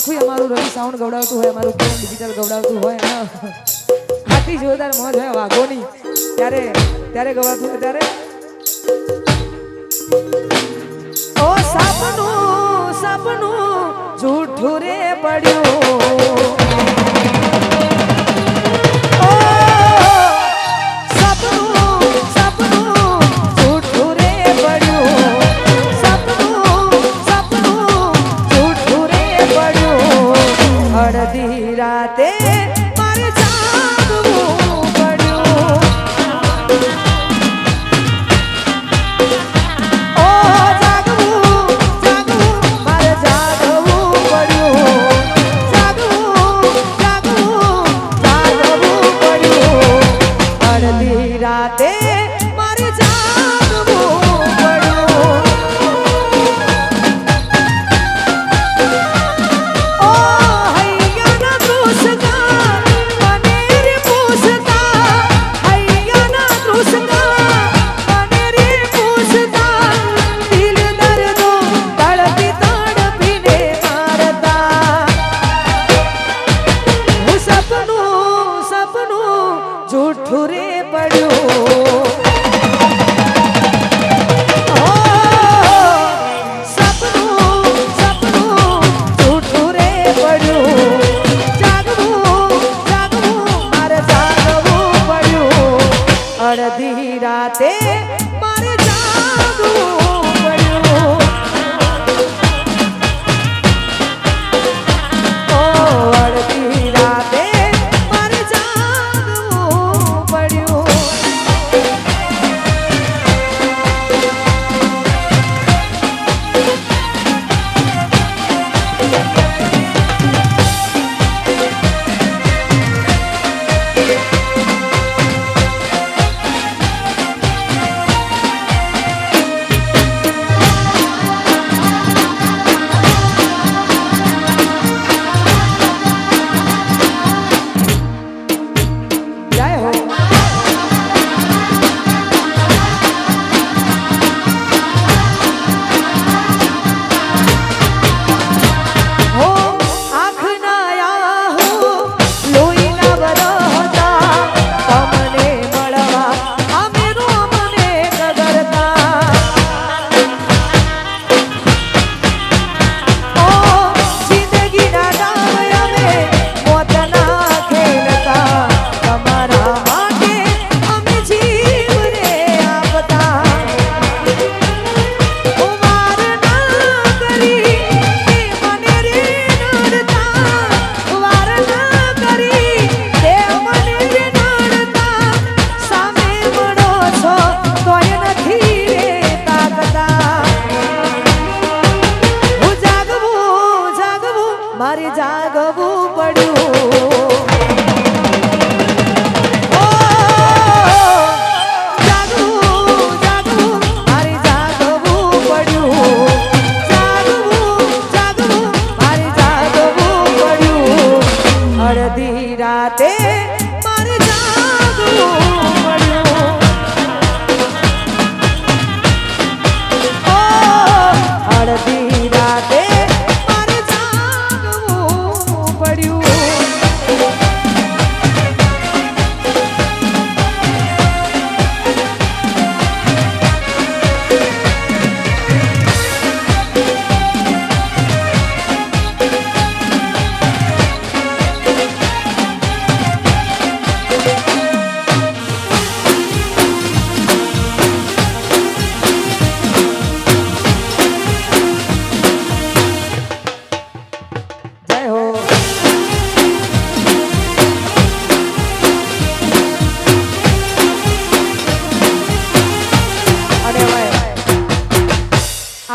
આખું અમારું રવિ સાઉન્ડ ગવડાવતું હોય, અમારું પ્રેમ ડિજિટલ ગવડાવતું હોય અને આટલી જોરદાર મોજ હોય વાઘોની, ત્યારે ત્યારે ગવાતું હોય ત્યારે ઓ સપનું સપનું જૂઠું રે પડ્યું, અડધી રાતે મારે જાગવું પડ્યું, ઓ જાગવું જાગવું મારે જાગવું પડ્યું, જાગવું જાગવું જાગવું પડ્યું, અડધી રાતે મારે જાગવું પડ્યું, જૂઠું રે પડ્યું, સપનું સપનું જૂઠું રે પડ્યું, જાગવું જાગવું મારે જાગવું પડ્યું, અડધી રાતે મારે જાગવું પડ્યું, ઓ અડધી રાતે મારે જાગવું પડ્યું, જાગવું જાગવું મારે જાગવું પડ્યું, જાગવું જાગવું મારે જાગવું પડ્યું, અડધી રાતે મારે જાગવું પડ્યું, અડધી રાતે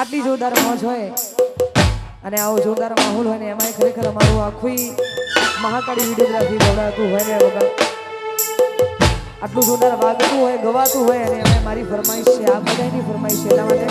આટલી જોરદાર મોજ હોય અને આવો જોરદાર માહોલ હોય ને એમાં ખરેખર અમારું આખું મહાકાળી વિડીયોગ્રાફી દોડાતું હોય ને વગર આટલું જોરદાર વાગતું હોય ગવાતું હોય અને મારી ફરમાઈશ છે, આ બધાની ફરમાઈશ છે, એટલા માટે